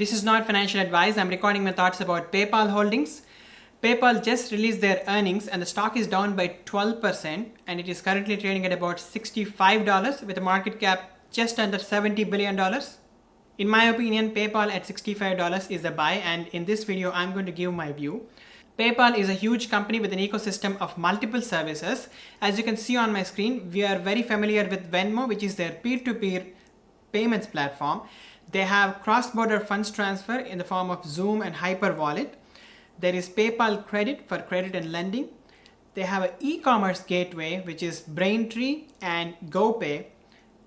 This is not financial advice. I'm recording my thoughts about PayPal holdings. PayPal just released their earnings and the stock is down by 12% and it is currently trading at about $65 with a market cap just under $70 billion. In my opinion, PayPal at $65 is a buy, and in this video, I'm going to give my view. PayPal is a huge company with an ecosystem of multiple services. As you can see on my screen, we are very familiar with Venmo, which is their peer-to-peer payments platform. They have cross-border funds transfer in the form of Zoom and Hyper Wallet. There is PayPal Credit for credit and lending. They have an e-commerce gateway, which is Braintree and GoPay.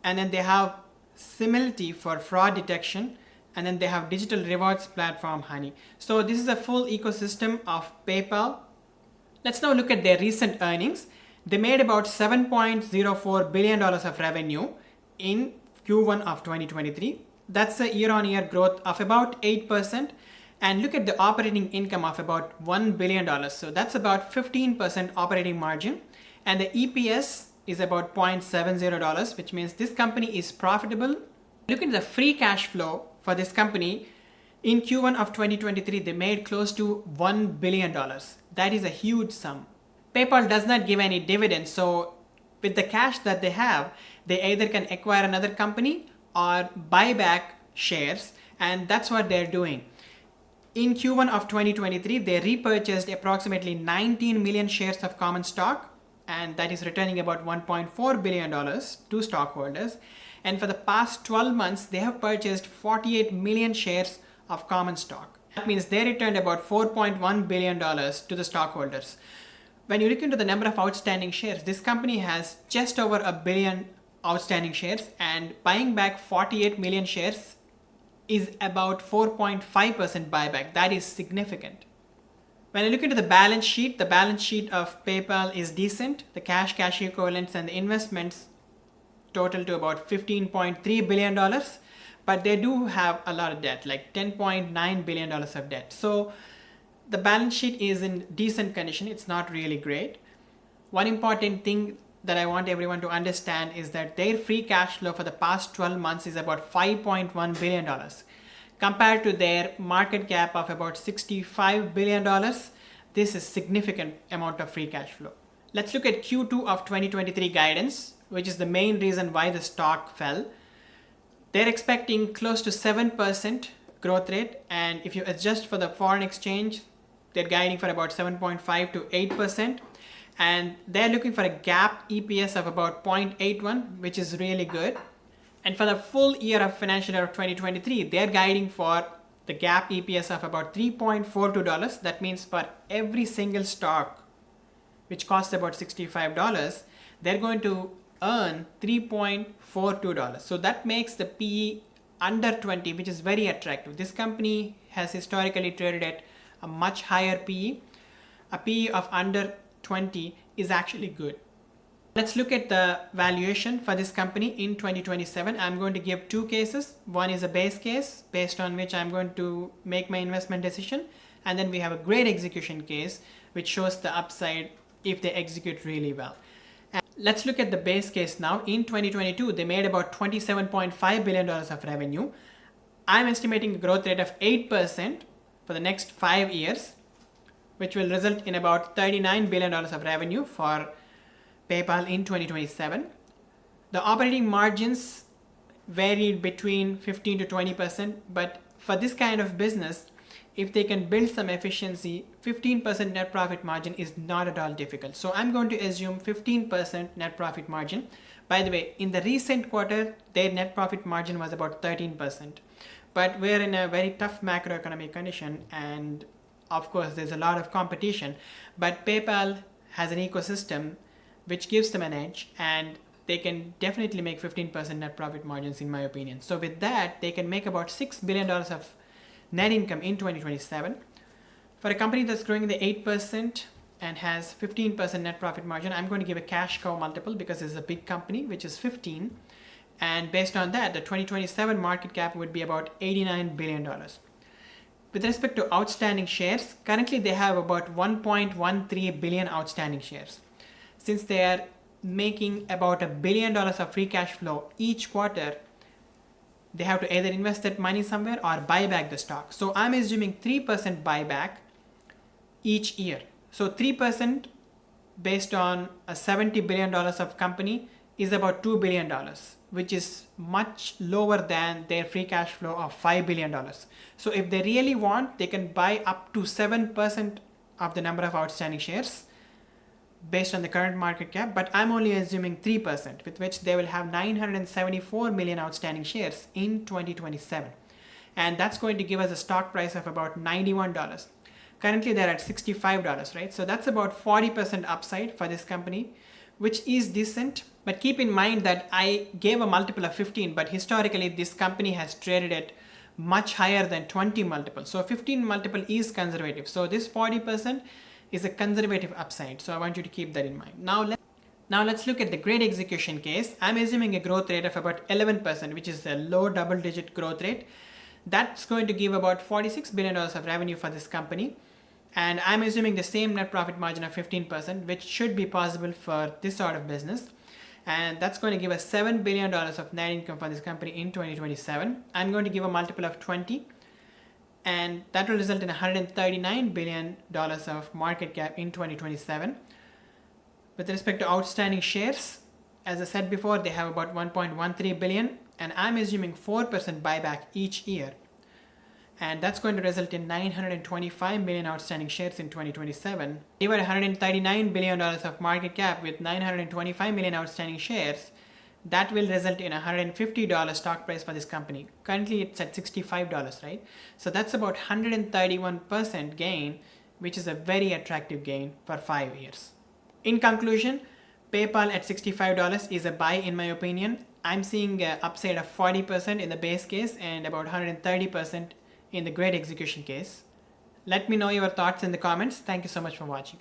And then they have Simility for fraud detection. And then they have digital rewards platform Honey. So this is a full ecosystem of PayPal. Let's now look at their recent earnings. They made about $7.04 billion of revenue in Q1 of 2023. That's a year-on-year growth of about 8%. And look at the operating income of about $1 billion. So that's about 15% operating margin. And the EPS is about $0.70, which means this company is profitable. Look at the free cash flow for this company. In Q1 of 2023, they made close to $1 billion. That is a huge sum. PayPal does not give any dividends. So with the cash that they have, they either can acquire another company or buy back shares, and that's what they're doing. In Q1 of 2023, they repurchased approximately 19 million shares of common stock, and that is returning about $1.4 billion to stockholders. And for the past 12 months, they have purchased 48 million shares of common stock. That means they returned about $4.1 billion to the stockholders. When you look into the number of outstanding shares, this company has just over a billion outstanding shares, and buying back 48 million shares is about 4.5% buyback. That is significant. When I look into the balance sheet of PayPal is decent. The cash equivalents, and the investments total to about $15.3 billion, but they do have a lot of debt, like $10.9 billion of debt. So the balance sheet is in decent condition. It's not really great. One important thing that I want everyone to understand is that their free cash flow for the past 12 months is about $5.1 billion. Compared to their market cap of about $65 billion, this is significant amount of free cash flow. Let's look at Q2 of 2023 guidance, which is the main reason why the stock fell. They're expecting close to 7% growth rate, and if you adjust for the foreign exchange, they're guiding for about 7.5 to 8%. And they're looking for a GAAP EPS of about 0.81, which is really good. And for the full year of financial year of 2023, they're guiding for the GAAP EPS of about $3.42. That means for every single stock, which costs about $65, they're going to earn $3.42. So that makes the PE under 20, which is very attractive. This company has historically traded at a much higher PE. A PE of under 20 is actually good. Let's look at the valuation for this company in 2027. I'm going to give two cases. One is a base case based on which I'm going to make my investment decision. And then we have a great execution case, which shows the upside if they execute really well. And let's look at the base case now. In 2022, they made about $27.5 billion of revenue. I'm estimating a growth rate of 8% for the next 5 years, which will result in about $39 billion of revenue for PayPal in 2027. The operating margins varied between 15 to 20%, but for this kind of business, if they can build some efficiency, 15% net profit margin is not at all difficult. So I'm going to assume 15% net profit margin. By the way, in the recent quarter, their net profit margin was about 13%. But we're in a very tough macroeconomic condition, and of course, there's a lot of competition, but PayPal has an ecosystem which gives them an edge, and they can definitely make 15% net profit margins, in my opinion. So with that, they can make about $6 billion of net income in 2027. For a company that's growing the 8% and has 15% net profit margin, I'm going to give a cash cow multiple because it's a big company, which is 15. And based on that, the 2027 market cap would be about $89 billion. With respect to outstanding shares, currently they have about 1.13 billion outstanding shares. Since they are making about $1 billion of free cash flow each quarter, they have to either invest that money somewhere or buy back the stock. So I'm assuming 3% buyback each year. So 3% based on a $70 billion of company is about $2 billion, which is much lower than their free cash flow of $5 billion. So if they really want, they can buy up to 7% of the number of outstanding shares based on the current market cap, but I'm only assuming 3%, with which they will have 974 million outstanding shares in 2027. And that's going to give us a stock price of about $91. Currently they're at $65, right? So that's about 40% upside for this company, which is decent. But keep in mind that I gave a multiple of 15, but historically this company has traded at much higher than 20 multiple. So 15 multiple is conservative. So this 40% is a conservative upside. So I want you to keep that in mind. Now let's look at the great execution case. I'm assuming a growth rate of about 11%, which is a low double-digit growth rate. That's going to give about $46 billion of revenue for this company. And I'm assuming the same net profit margin of 15%, which should be possible for this sort of business. And that's going to give us $7 billion of net income for this company in 2027. I'm going to give a multiple of 20. And that will result in $139 billion of market cap in 2027. With respect to outstanding shares, as I said before, they have about 1.13 billion, and I'm assuming 4% buyback each year. And that's going to result in 925 million outstanding shares in 2027. Divide $139 billion of market cap with 925 million outstanding shares, that will result in a $150 stock price for this company. Currently it's at $65, right? So that's about 131% gain, which is a very attractive gain for 5 years. In conclusion, PayPal at $65 is a buy in my opinion. I'm seeing an upside of 40% in the base case and about 130% in the great execution case. Let me know your thoughts in the comments. Thank you so much for watching.